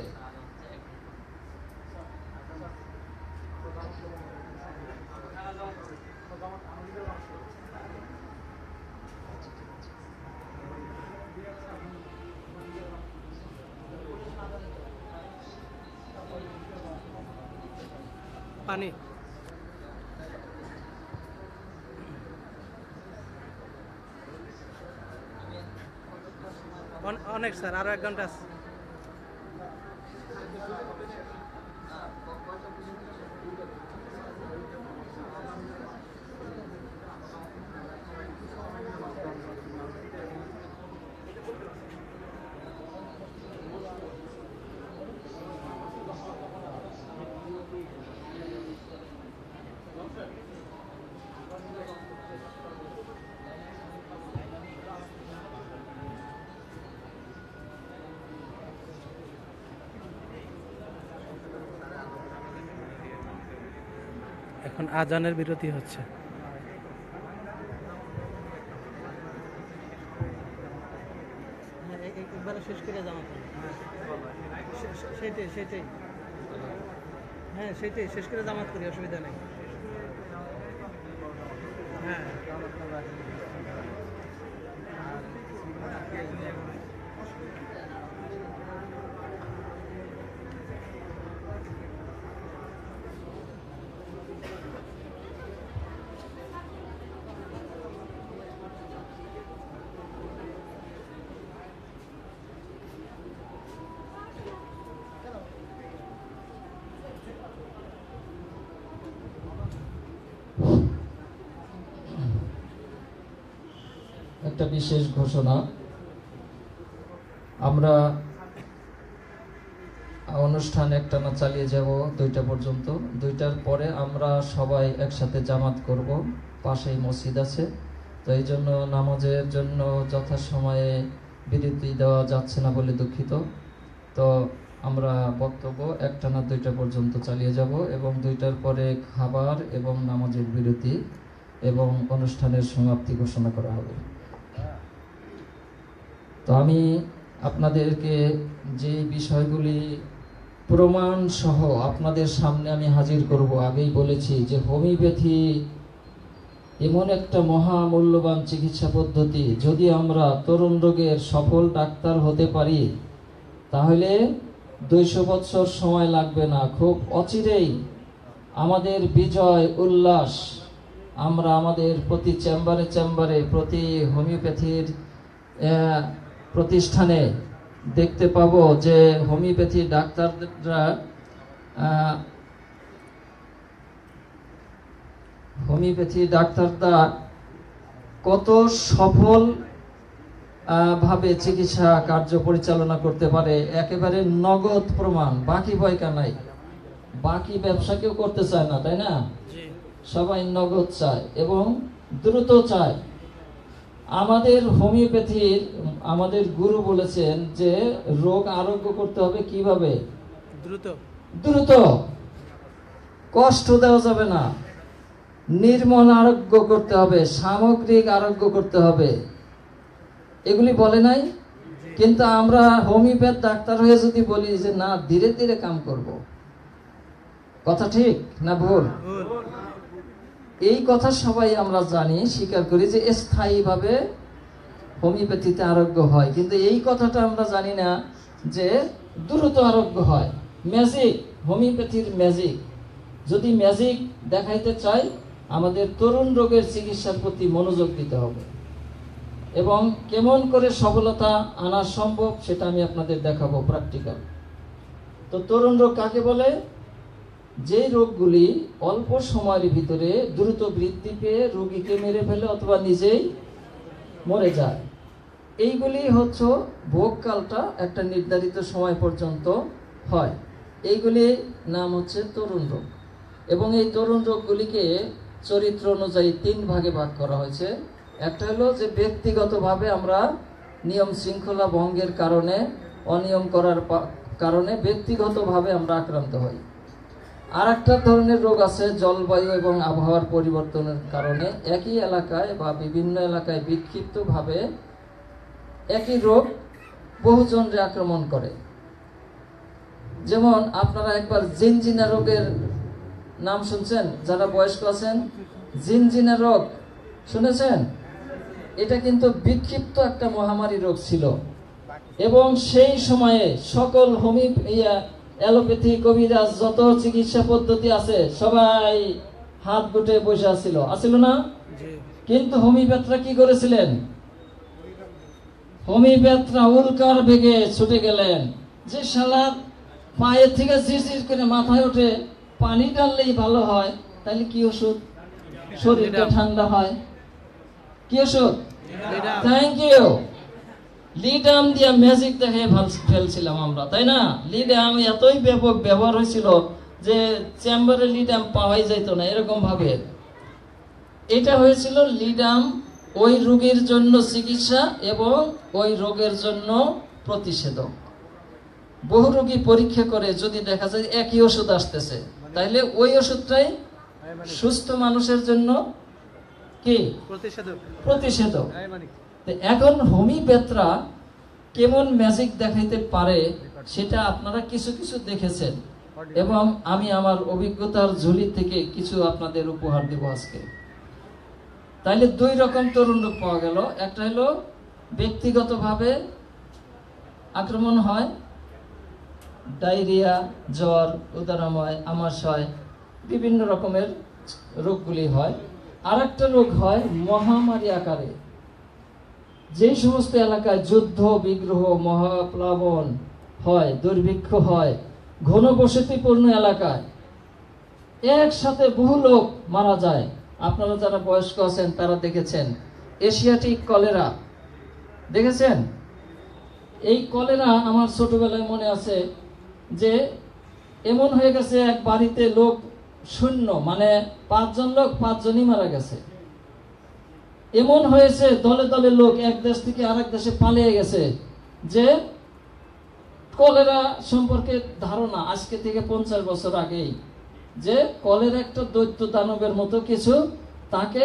পানি অনেক স্যার, আরো 1 ঘন্টা আছে। এখন আজানের বিরতি হচ্ছে। একবারে শেষ করে জামাত, সেটাই হ্যাঁ, সেটাই শেষ করে জামাত করি, অসুবিধা নেই। হ্যাঁ, একটা বিশেষ ঘোষণা। আমরা অনুষ্ঠান একটানা চালিয়ে যাব 2টা পর্যন্ত। 2টার পরে আমরা সবাই একসাথে জামাত করব, পাশেই মসজিদ আছে। তো এই জন্য নামাজের জন্য যথাসময়ে বিরতি দেওয়া যাচ্ছে না বলে দুঃখিত। তো আমরা বক্তব্য একটানা 2টা পর্যন্ত চালিয়ে যাব, এবং 2টার পরে খাবার এবং নামাজের বিরতি এবং অনুষ্ঠানের সমাপ্তি ঘোষণা করা হবে। তো আমি আপনাদেরকে যে বিষয়গুলি প্রমাণ সহ আপনাদের সামনে আমি হাজির করব, আগেই বলেছি যে হোমিওপ্যাথি এমন একটা মহামূল্যবান চিকিৎসা পদ্ধতি। যদি আমরা তরুণ রোগের সফল ডাক্তার হতে পারি, তাহলে 200 বছর সময় লাগবে না, খুব অচিরেই আমাদের বিজয় উল্লাস আমরা আমাদের প্রতি চেম্বারে প্রতি হোমিওপ্যাথির প্রতিষ্ঠানে দেখতে পাবো, যে হোমিওপ্যাথি ডাক্তাররা হোমিওপ্যাথি ডাক্তাররা কত সফল ভাবে চিকিৎসা কার্য পরিচালনা করতে পারে, একেবারে নগদ প্রমাণ, বাকি পয়সা নাই। বাকি ব্যবসা কেউ করতে চায় না, তাই না? সবাই নগদ চায় এবং দ্রুত চায়। আমাদের হোমিওপ্যাথির আমাদের গুরু বলেছেন যে রোগ আরোগ্য করতে হবে কিভাবে? দ্রুত। দ্রুত, কষ্ট দেওয়া যাবে না, নির্মল আরোগ্য করতে হবে, সামগ্রিক আরোগ্য করতে হবে, এগুলি বলে নাই? কিন্তু আমরা হোমিওপ্যাথ ডাক্তার হয়ে যদি বলি যে না, ধীরে ধীরে কাম করব, কথা ঠিক না ভুল? এই কথা সবাই আমরা জানি, স্বীকার করি যে স্থায়ীভাবে হোমিওপ্যাথিতে আরোগ্য হয়, কিন্তু এই কথাটা আমরা জানি না যে দ্রুত আরোগ্য হয়। ম্যাজিক, হোমিওপ্যাথির ম্যাজিক। যদি ম্যাজিক দেখাইতে চাই, আমাদের তরুণ রোগের চিকিৎসার প্রতি মনোযোগ দিতে হবে এবং কেমন করে সফলতা আনা সম্ভব সেটা আমি আপনাদের দেখাবো প্র্যাকটিক্যাল। তো তরুণ রোগ কাকে বলে? যে রোগগুলি অল্প সময়ের ভিতরে দ্রুত বৃদ্ধি পেয়ে রোগীকে মেরে ফেলে অথবা নিজেই মরে যায়, এইগুলি হচ্ছে ভোগকালটা একটা নির্ধারিত সময় পর্যন্ত হয়, এইগুলি নাম হচ্ছে তরুণ রোগ। এবং এই তরুণ রোগগুলিকে চরিত্র অনুযায়ী 3 ভাগে ভাগ করা হয়েছে। একটা হলো যে ব্যক্তিগতভাবে আমরা নিয়ম শৃঙ্খলা ভঙ্গের কারণে, অনিয়ম করার কারণে ব্যক্তিগতভাবে আমরা আক্রান্ত হই। আর একটা ধরনের রোগ আছে জলবায়ু এবং আবহাওয়ার পরিবর্তনের কারণে একই এলাকায় বা বিভিন্ন এলাকায় বিক্ষিপ্তভাবে একই রোগ বহুজনকে আক্রমণ করে। যেমন আপনারা একবার জিনজিনা রোগের নাম শুনছেন? যারা বয়স্ক আছেন, জিনজিনা রোগ শুনেছেন? এটা কিন্তু বিক্ষিপ্ত একটা মহামারী রোগ ছিল এবং সেই সময়ে সকল অ্যালোপ্যাথি কবিরাজ যত চিকিৎসা পদ্ধতি আছে সবাই হাত গুটে বসে আছিল না? কিন্তু হোমিওপ্যাথরা কি করেছিলেন? হোমিওপ্যাথরা উল্কার বেগে ছুটে গেলেন, যে শালা পায়ের থেকে ঝিরঝির করে মাথায় ওঠে, পানি টানলেই ভালো হয়, তাহলে কি ওষুধ? শরীরটা ঠান্ডা হয়। কি ওষুধ? Thank you. লিডাম দিয়া ম্যাজিক দেখে ফেলছিলাম আমরা, তাই না? লিডাম এতই ব্যাপক ব্যবহার হয়েছিল যে চেম্বারে লিডাম পাওয়াই যেত না, এরকম ভাবে। এটা হয়েছিল লিডাম ওই রোগীর জন্য চিকিৎসা এবং ওই রোগের জন্য প্রতিষেধক। বহু রোগী পরীক্ষা করে যদি দেখা যায় একই ওষুধ আসতেছে, তাহলে ওই ওষুধটাই সুস্থ মানুষের জন্য কি প্রতিষেধক। এখন হোমিওপ্যাথরা কেমন ম্যাজিক দেখাইতে পারে সেটা আপনারা কিছু কিছু দেখেছেন এবং আমি আমার অভিজ্ঞতার ঝুলি থেকে কিছু আপনাদের উপহার দেব আজকে। তাইলে 2 রকম তরুণ রোগ পাওয়া গেল। একটা হলো ব্যক্তিগতভাবে আক্রমণ হয়, ডায়রিয়া, জ্বর, উদরাময়, আমাশয়, বিভিন্ন রকমের রোগগুলি হয়। আর একটা রোগ হয় মহামারী আকারে। যে সমস্ত এলাকায় যুদ্ধ বিগ্রহ, মহাপ্লাবন হয়, দুর্ভিক্ষ হয়, ঘনবসতিপূর্ণ এলাকায় একসাথে বহু লোক মারা যায়। আপনারা যারা বয়স্ক আছেন তারা দেখেছেন এশিয়াটিক কলেরা, দেখেছেন? এই কলেরা আমার ছোটবেলায় মনে আছে যে এমন হয়ে গেছে এক বাড়িতে লোক শূন্য, মানে 5 জন লোক 5 জনই মারা গেছে। এমন হয়েছে দলে দলে লোক এক দেশ থেকে আরেক দেশে পালিয়ে গেছে। যে কলেরা সম্পর্কে ধারণা আজকে থেকে 50 বছর আগেই, যে কলেরা একটা দৈত্য দানবের মতো কিছু, তাকে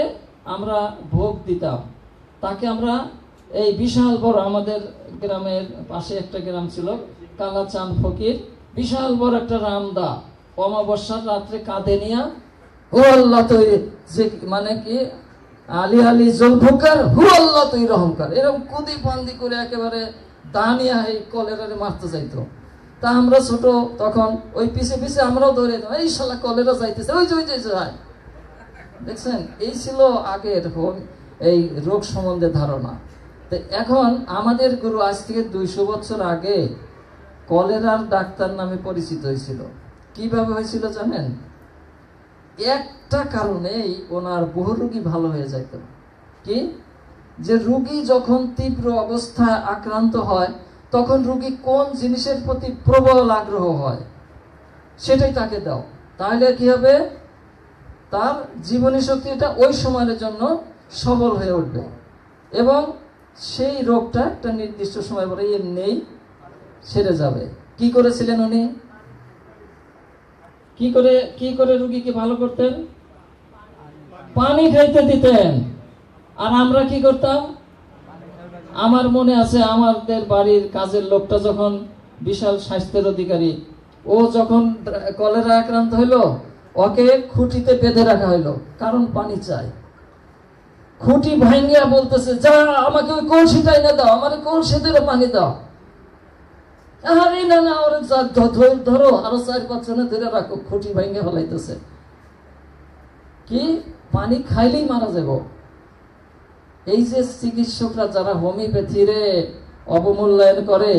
আমরা ভোগ দিতাম, তাকে আমরা এই বিশাল বড়, আমাদের গ্রামের পাশে একটা গ্রাম ছিল কালাচাঁদ ফকির, বিশাল বড় একটা রামদা অমাবস্যার রাত্রে কাঁধে নিয়া, ও আল্লাহ তুই যে মানে কি আলী আলী জলফুকার, হু আল্লাহ তুই রহমকার, এরকম কুদি পান্দি করে একেবারে দানিয়া এই কলেরারে মারতে যাইতো। তা আমরা ছোট তখন ওই পিছে পিছে আমরাও ধরে, এই শালা কলেরা যাইতেছে, ওই যে যায়। দেখছেন, এই ছিল আগের এই রোগ সম্বন্ধে ধারণা। তো এখন আমাদের গুরু আজ থেকে 200 বছর আগে কলেরার ডাক্তার নামে পরিচিত হয়েছিল। কিভাবে হয়েছিল জানেন? একটা কারণেই ওনার বহু রোগী ভালো হয়ে যেত। কি? যে রোগী যখন তীব্র অবস্থায় আক্রান্ত হয় তখন রোগী কোন জিনিসের প্রতি প্রবল আগ্রহ হয় সেটাই তাকে দাও, তাহলে কি হবে? তার জীবনী শক্তিটা ওই সময়ের জন্য সবল হয়ে উঠবে এবং সেই রোগটা একটা নির্দিষ্ট সময় পরে এমনিই সেরে যাবে। কি করেছিলেন উনি? কি করে রোগীকে ভালো করতেন? পানি খাইতে দিতেন। আর আমরা কি করতাম? আমার মনে আছে আমাদের বাড়ির কাজের লোকটা যখন বিশাল স্বাস্থ্যের অধিকারী, ও যখন কলেরা আক্রান্ত হইলো ওকে খুঁটিতে বেঁধে রাখা হইলো, কারণ পানি চাই। খুঁটি ভাঙ্গিয়া বলতেছে, যা আমাকে ওই কলসিটাই না দাও, আমার কলসিতে পানি দাও। আরে না না, ওরা ধরো আরো 4-5 জনে ধরে রাখো, খুঁটি ভাঙ্গে ফেলাইতেছে। কি? পানি খাইলেই মারা যাব। এই যে চিকিৎসকরা যারা হোমিওপ্যাথিরে অবমূল্যায়ন করে,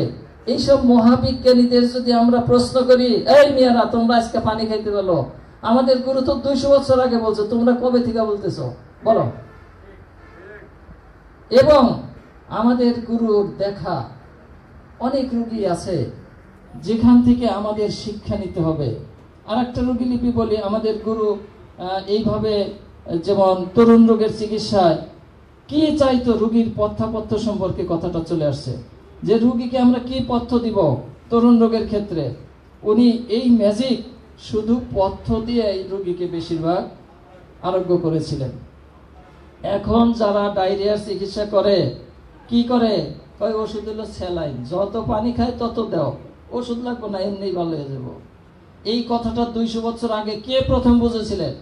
এইসব মহাবিজ্ঞানীদের যদি আমরা প্রশ্ন করি, এই মিয়ারা তোমরা আজকে পানি খাইতে বলো, আমাদের গুরু তো 200 বছর আগে বলছে, তোমরা কবে থেকে বলতেছো বলো? এবং আমাদের গুরুর দেখা অনেক রোগী আছে যেখান থেকে আমাদের শিক্ষা নিতে হবে। আর একটা রোগী লিপি বলি, আমাদের গুরু এইভাবে যেমন তরুণ রোগের চিকিৎসায় কি চাইতো, রোগীর পথ্যাপথ্য সম্পর্কে কথাটা চলে আসছে, যে রোগীকে আমরা কি পথ্য দিব তরুণ রোগের ক্ষেত্রে। উনি এই ম্যাজিক শুধু পথ্য দিয়ে এই রোগীকে বেশিরভাগ আরোগ্য করেছিলেন। এখন যারা ডায়রিয়ার চিকিৎসা করে কি করে? ওই ওষুধ হলো স্যালাইন, যত পানি খায় তত দাও, ওষুধ লাগবে না, এমনি ভালো হয়ে যাব। এই কথাটা 200 বছর আগে কে প্রথম বুঝেছিলেন?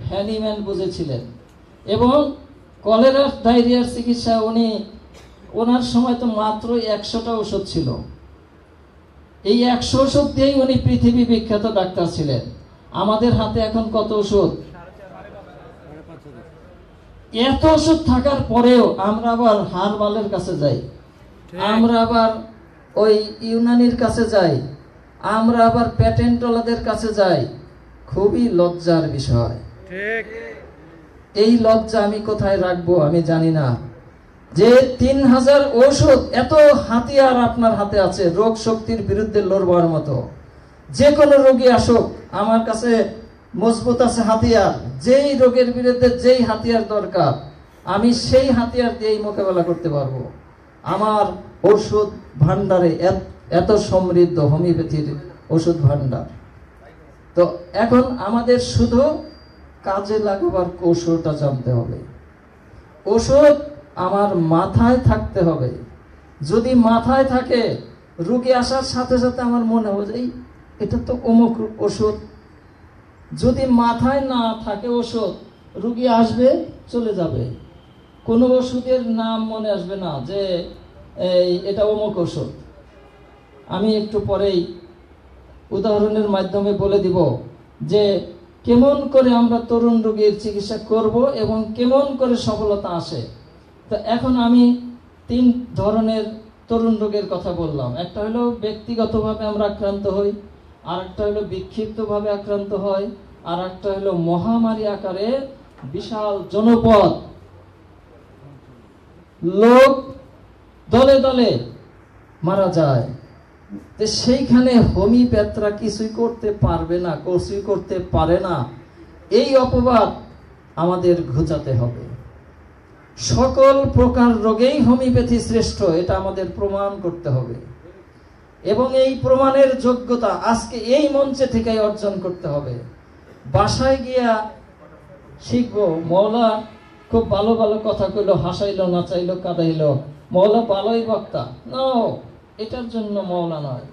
হ্যানিম্যান বুঝেছিলেন। এবং কলেরা ডায়রিয়ার চিকিৎসা ওনার সময় তো মাত্র 100টা ওষুধ ছিল। এই 100 ওষুধ দিয়েই উনি পৃথিবী বিখ্যাত ডাক্তার ছিলেন। আমাদের হাতে এখন কত ওষুধ? এত ওষুধ থাকার পরেও আমরা আবার হারবালের কাছে যাই, আমরা আবার ওই ইউনানির কাছে যাই, আমরা আবার প্যাটেন্টওয়ালাদের কাছে যাই। খুবই লজ্জার বিষয়। এই লজ্জা আমি কোথায় রাখবো আমি জানি না, যে 3000 ঔষধ, এত হাতিয়ার আপনার হাতে আছে রোগ শক্তির বিরুদ্ধে লড়বার মতো। যে কোনো রোগী আসুক, আমার কাছে মজবুত আছে হাতিয়ার, যেই রোগের বিরুদ্ধে যেই হাতিয়ার দরকার আমি সেই হাতিয়ার দিয়েই মোকাবেলা করতে পারবো। আমার ওষুধ ভান্ডারে এত সমৃদ্ধ হোমিওপ্যাথির ওষুধ ভান্ডার। তো এখন আমাদের শুধু কাজে লাগাবার কৌশলটা জানতে হবে। ওষুধ আমার মাথায় থাকতে হবে। যদি মাথায় থাকে, রোগী আসার সাথে সাথে আমার মনে হবে যে এটা তো অমুক ওষুধ। যদি মাথায় না থাকে ওষুধ, রোগী আসবে চলে যাবে, কোনো ওষুধের নাম মনে আসবে না যে এটা অমুক ওষুধ। আমি একটু পরেই উদাহরণের মাধ্যমে বলে দিব যে কেমন করে আমরা তরুণ রোগীর চিকিৎসা করব এবং কেমন করে সফলতা আসে। তো এখন আমি 3 ধরনের তরুণ রোগের কথা বললাম। একটা হলো ব্যক্তিগতভাবে আমরা আক্রান্ত হই, আর একটা হলো বিক্ষিপ্তভাবে আক্রান্ত হয়, আর একটা হলো মহামারী আকারে বিশাল জনপদ, লোক দলে দলে মারা যায়। তো সেইখানে হোমিওপ্যাথরা কিছুই করতে পারবে না, কিছুই করতে পারে না, এই অপবাদ আমাদের ঘুচাতে হবে। সকল প্রকার রোগেই হোমিওপ্যাথি শ্রেষ্ঠ, এটা আমাদের প্রমাণ করতে হবে এবং এই প্রমাণের যোগ্যতা আজকে এই মঞ্চে থেকে অর্জন করতে হবে। বাসায় গিয়া শিখবো। মওলা খুব ভালো ভালো কথা কইলো, হাসাইলো, নাচাইলো, কাঁদাইলো, মওলা ভালোই বক্তা। না, এটার জন্য মওলা নয়।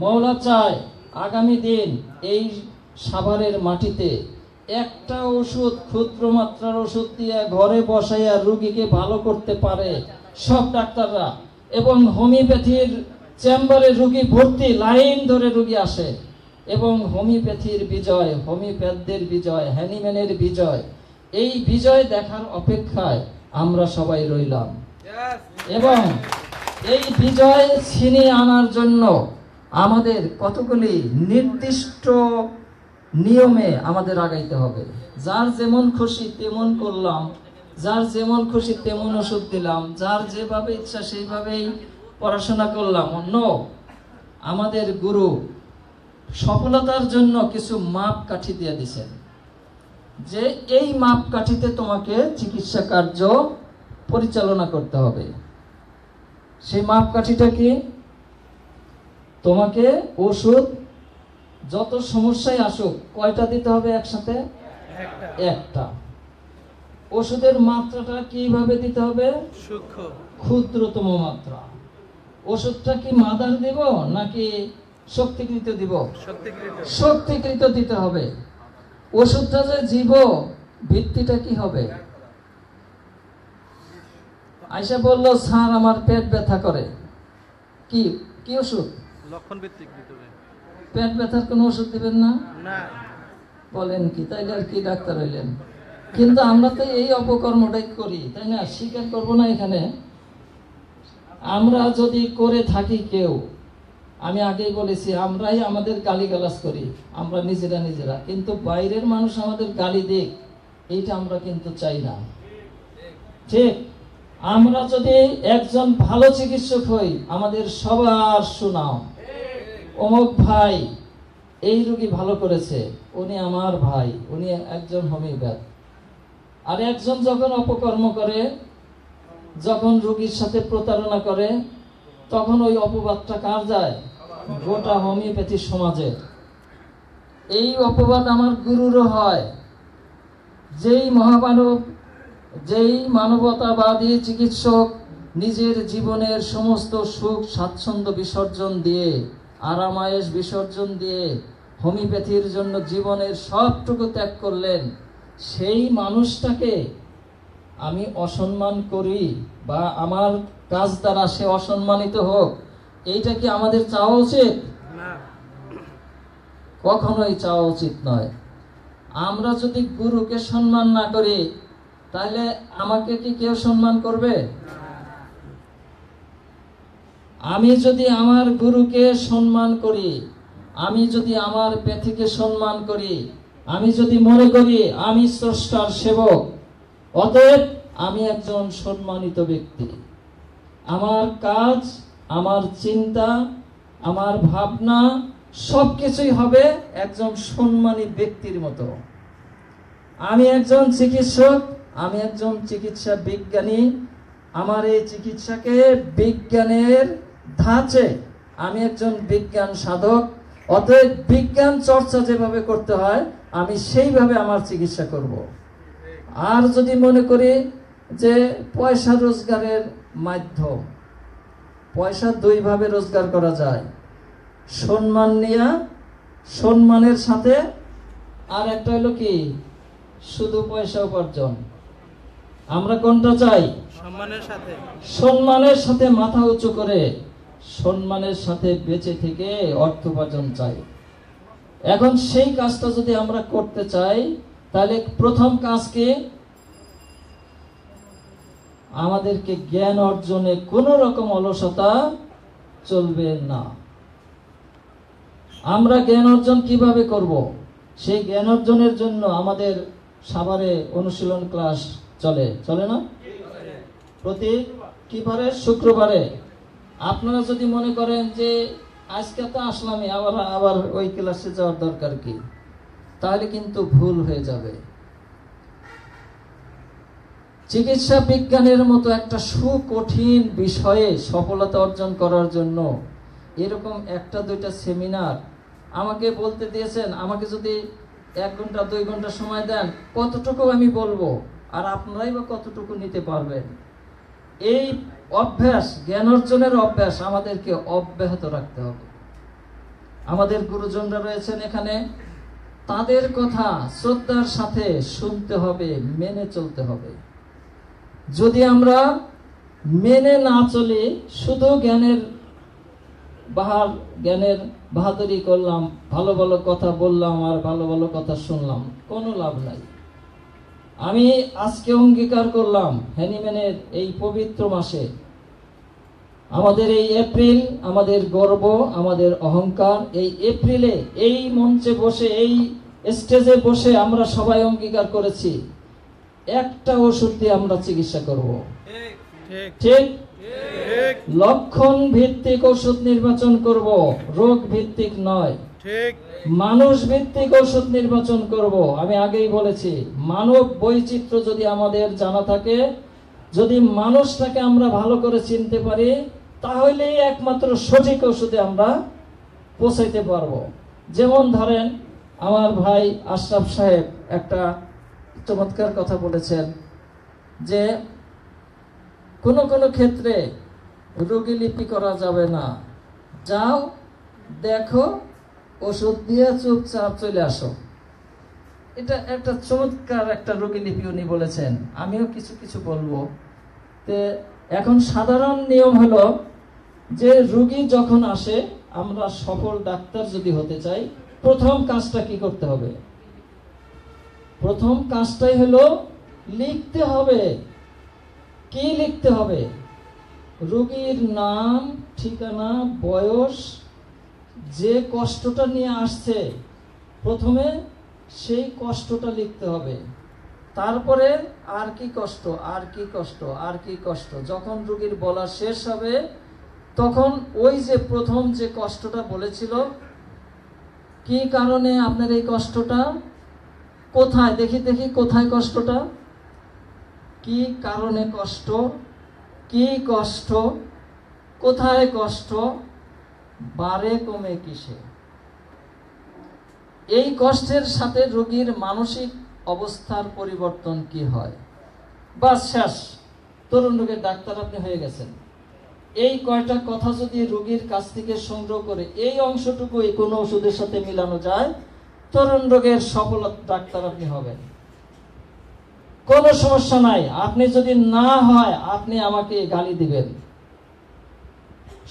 মওলা চায় আগামী দিন এই সাভারের মাটিতে একটা ওষুধ, ক্ষুদ্র মাত্রার ওষুধ দিয়ে ঘরে বসাইয়া রোগীকে ভালো করতে পারে সব ডাক্তাররা, এবং হোমিওপ্যাথির চেম্বারে রোগী ভর্তি, লাইন ধরে রোগী আসে, এবং হোমিওপ্যাথির বিজয়, হোমিওপ্যাথদের বিজয়, হ্যানিম্যানের বিজয়, এই বিজয় দেখার অপেক্ষায় আমরা সবাই রইলাম। এবং এই বিজয় ছিনিয়ে আনার জন্য আমাদের কতগুলি নির্দিষ্ট নিয়মে আমাদের আগাইতে হবে। যার যেমন খুশি তেমন করলাম, যার যেমন খুশি তেমন ওষুধ দিলাম, যার যেভাবে ইচ্ছা সেইভাবেই পড়াশোনা করলাম। অন্য আমাদের গুরু সফলতার জন্য কিছু মাপকাঠি দিয়ে দিছেন, যে এই মাপকাঠিতে তোমাকে চিকিৎসা কার্য পরিচালনা করতে হবে। সেই মাপকাঠিটা কি? তোমাকে ওষুধ যত সমস্যায় আসুক কয়টা দিতে হবে একসাথে? একটা। ওষুধের মাত্রাটা কিভাবে দিতে হবে? সূক্ষ্ম, ক্ষুদ্রতম মাত্রা। ওষুধটা কি মাদার দেব নাকি শক্তিকৃত দিব? শক্তিকৃত দিতে হবে। ওষুধটা যে জীব, ভিত্তিটা কি হবে? আয়সা বলল, স্যার আমার পেট ব্যথা করে, কি কি ওষুধ? লক্ষণ ভিত্তিক দিতে হবে। পেট ব্যথার কোনো ওষুধ দিবেন না? না। বলেন কি? তাইলে আর কি ডাক্তার হইলেন? কিন্তু আমরা তো এই অপকর্মটাই করি, তাই না? স্বীকার করবো না এখানে। আমরা যদি করে থাকি কেউ, আমি আগেই বলেছি, আমরাই আমাদের গালিগালাজ করি, আমরা নিজেরা। কিন্তু বাইরের মানুষ আমাদের গালি দিক, এইটা আমরা কিন্তু চাই না। ঠিক? আমরা যদি একজন ভালো চিকিৎসক হই, আমাদের সবার সুনাম, অমুক ভাই এই রোগী ভালো করেছে, উনি আমার ভাই, উনি একজন হোমিওপ্যাথ। আর একজন যখন অপকর্ম করে, যখন রোগীর সাথে প্রতারণা করে, তখন ওই অপবাদটা কার যায়? গোটা হোমিওপ্যাথি সমাজে। এই অপবাদ আমার গুরুরও হয়। যেই মহামানব, যেই মানবতাবাদী চিকিৎসক নিজের জীবনের সমস্ত সুখ স্বাচ্ছন্দ্য বিসর্জন দিয়ে, আরামায়েশ বিসর্জন দিয়ে হোমিওপ্যাথির জন্য জীবনের সবটুকু ত্যাগ করলেন, সেই মানুষটাকে আমি অসম্মান করি বা আমার কাজ দ্বারা সে অসম্মানিত হোক, এইটা কি আমাদের চাওয়া উচিত? কখনোই চাওয়া উচিত নয়। আমরা যদি গুরুকে সম্মান না করি, তাহলে আমাকে কি কেউ সম্মান করবে? আমি যদি আমার গুরুকে সম্মান করি, আমি যদি আমার পেথিকে সম্মান করি, আমি যদি মনে করি আমি স্রষ্টার সেবক, অতএব আমি একজন সম্মানিত ব্যক্তি। আমার কাজ, আমার চিন্তা, আমার ভাবনা সবকিছুই হবে একজন সম্মানী ব্যক্তির মতো। আমি একজন চিকিৎসক, আমি একজন চিকিৎসা বিজ্ঞানী, আমার এই চিকিৎসাকে বিজ্ঞানের ধাঁচে, আমি একজন বিজ্ঞান সাধক, অতএব বিজ্ঞান চর্চা যেভাবে করতে হয় আমি সেইভাবে আমার চিকিৎসা করব। আর যদি মনে করি যে পয়সা রোজগারের মাধ্যম, পয়সা দুইভাবে রোজগার করা যায়, সম্মান নিয়া, সম্মানের সাথে, আর একটা হলো কি শুধু পয়সা উপার্জন। আমরা কোনটা চাই? সম্মানের সাথে। সম্মানের সাথে মাথা উঁচু করে, সম্মানের সাথে বেঁচে থেকে অর্থ উপার্জন চাই। এখন সেই কাজটা যদি আমরা করতে চাই, তাহলে প্রথম কাজ কি? আমাদেরকে জ্ঞান অর্জনে কোনো রকম অলসতা চলবে না। আমরা জ্ঞান অর্জন কিভাবে করব? সেই জ্ঞান অর্জনের জন্য আমাদের সাভারে অনুশীলন ক্লাস চলে না? প্রতি কি বারে? শুক্রবারে। আপনারা যদি মনে করেন যে আজকে তো আসলামই, আবার ওই ক্লাসে যাওয়ার দরকার কি, তাহলে কিন্তু ভুল হয়ে যাবে। চিকিৎসা বিজ্ঞানের মতো একটা সুকঠিন বিষয়ে সফলতা অর্জন করার জন্য এরকম একটা দুইটা সেমিনার আমাকে বলতে দিয়েছেন। আমাকে যদি 1 ঘন্টা 2 ঘন্টা সময় দেন, কতটুকু আমি বলবো, আর আপনারাই বা কতটুকু নিতে পারবেন? এই অভ্যাস, জ্ঞান অর্জনের অভ্যাস আমাদেরকে অব্যাহত রাখতে হবে। আমাদের গুরুজনরা রয়েছেন এখানে, তাদের কথা শ্রদ্ধার সাথে শুনতে হবে, মেনে চলতে হবে। যদি আমরা মেনে না চলি, শুধু জ্ঞানের বাহাদুরি করলাম, ভালো ভালো কথা বললাম আর ভালো ভালো কথা শুনলাম, কোনো লাভ নাই। আমি আজকে অঙ্গীকার করলাম, হ্যানিম্যানের এই পবিত্র মাসে, আমাদের এই এপ্রিল, আমাদের গর্ব, আমাদের অহংকার, এই এপ্রিলে এই মঞ্চে বসে এই স্টেজে বসে আমরা সবাই অঙ্গীকার করেছি একটা ওষুধ দিয়ে আমরা চিকিৎসা করব। ঠিক? লক্ষণ ভিত্তিক ওষুধ নির্বাচন করব, রোগ ভিত্তিক নয়। মানুষ ভিত্তিক ওষুধ নির্বাচন করব। আমি আগেই বলেছি, মানব বৈচিত্র্য যদি আমাদের জানা থাকে, যদি মানুষটাকে আমরা ভালো করে চিনতে পারি, তাহলেই একমাত্র সঠিক ওষুধে আমরা পৌঁছাইতে পারবো। যেমন ধরেন, আমার ভাই আশরাফ সাহেব একটা চমৎকার কথা বলেছেন যে কোনো কোনো ক্ষেত্রে রোগীলিপি করা যাবে না, যাও দেখো ওষুধ দিয়ে চুপচাপ চলে আসো। এটা একটা চমৎকার একটা রোগীলিপি উনি বলেছেন, আমিও কিছু কিছু বলবো। তে এখন সাধারণ নিয়ম হলো যে রোগী যখন আসে, আমরা সফল ডাক্তার যদি হতে চাই, প্রথম কাজটা কি করতে হবে? প্রথম কাজটাই হলো লিখতে হবে। কি লিখতে হবে? রোগীর নাম, ঠিকানা, বয়স, যে কষ্টটা নিয়ে আসছে, প্রথমে সেই কষ্টটা লিখতে হবে। তারপরে আর কি কষ্ট, আর কি কষ্ট, আর কি কষ্ট। যখন রোগীর বলা শেষ হবে, তখন ওই যে প্রথম যে কষ্টটা বলেছিল, কি কারণে আপনার এই কষ্টটা, কোথায়, দেখি দেখি কোথায় কষ্টটা, কি কারণে কষ্ট, কি কষ্ট, কোথায় কষ্ট, বাড়ে কমে কিসে। এই কষ্টের সাথে রোগীর মানসিক অবস্থার পরিবর্তন কি হয়, বাস শেষ, তরুণ রোগের ডাক্তার আপনি হয়ে গেছেন। এই কয়টা কথা যদি রোগীর কাছ থেকে সংগ্রহ করে এই অংশটুকু কোনো ওষুধের সাথে মিলানো যায়, তরুণ রোগের সফল ডাক্তার আপনি হবেন। কোনো সমস্যা নাই, আপনি যদি না হয় আপনি আমাকে গালি দিবেন।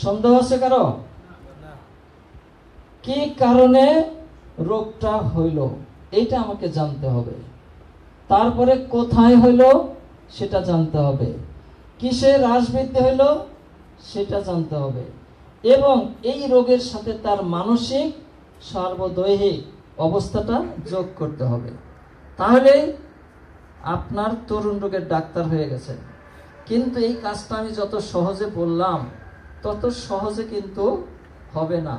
সন্দেহ আছে কারো? কি কারণে রোগটা হইল এইটা আমাকে জানতে হবে। তারপরে কোথায় হইল সেটা জানতে হবে, কিসের হ্রাস বৃদ্ধি হইল সেটা জানতে হবে, এবং এই রোগের সাথে তার মানসিক সর্বদৈহিক অবস্থাটা যোগ করতে হবে। তাহলে আপনার তরুণ রোগের ডাক্তার হয়ে গেছে। কিন্তু এই কাজটা আমি যত সহজে বললাম, তত সহজে কিন্তু হবে না।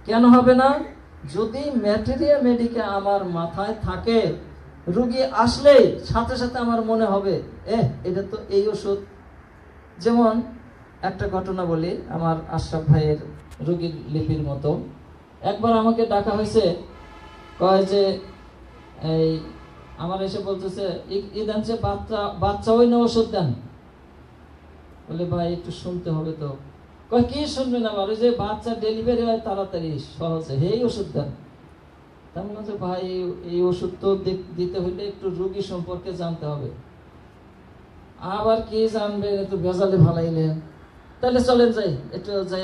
কেন হবে না? যদি ম্যাটেরিয়া মেডিকা আমার মাথায় থাকে, রোগী আসলেই সাথে সাথে আমার মনে হবে এটা তো এই ওষুধ। যেমন একটা ঘটনা বলি, আমার আশরাফ ভাইয়ের রোগীর লিপির মতো। একবার আমাকে ডাকা হয়েছে, কয় যে এই আমার এসে বলতেছে, দেন যে বাচ্চা ওই না ওষুধ দেন। বলে ভাই একটু শুনতে হবে তো। কয় কি শুনবেন আমার? ওই যে বাচ্চা ডেলিভারি হয় তাড়াতাড়ি সহজে, এই ওষুধ দেন। তার মানে ভাই এই ওষুধ তো দিতে হইলে একটু রোগী সম্পর্কে জানতে হবে। আবার কি জানবেন, একটু ভেজালে ভালাইলেন। তাহলে চলেন যাই, একটু যাই